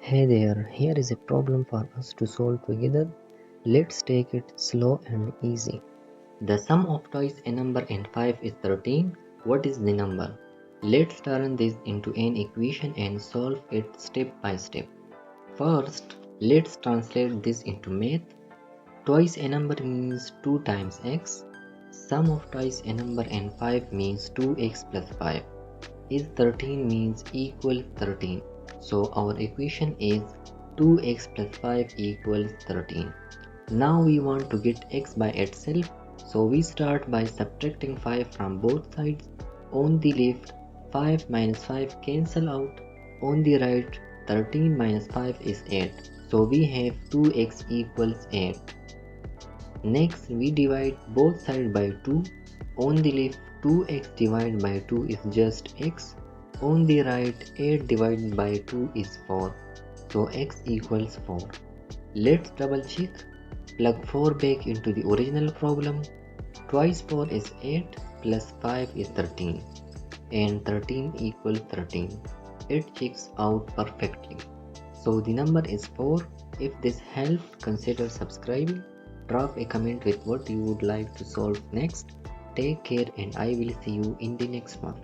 Hey there, here is a problem for us to solve together. Let's take it slow and easy. The sum of twice a number and 5 is 13. What is the number? Let's turn this into an equation and solve it step by step. First, let's translate this into math. Twice a number means 2 times x. Sum of twice a number and 5 means 2x plus 5. Is 13 means equal 13. So our equation is 2x plus 5 equals 13. Now we want to get x by itself, so we start by subtracting 5 from both sides. On the left, 5 minus 5 cancel out. On the right, 13 minus 5 is 8. So we have 2x equals 8. Next, we divide both sides by 2. On the left, 2x divided by 2 is just x. On the right, 8 divided by 2 is 4. So x equals 4. Let's double check. Plug 4 back into the original problem. Twice 4 is 8 plus 5 is 13. And 13 equals 13. It checks out perfectly. So the number is 4. If this helped, consider subscribing. Drop a comment with what you would like to solve next. Take care and I will see you in the next one.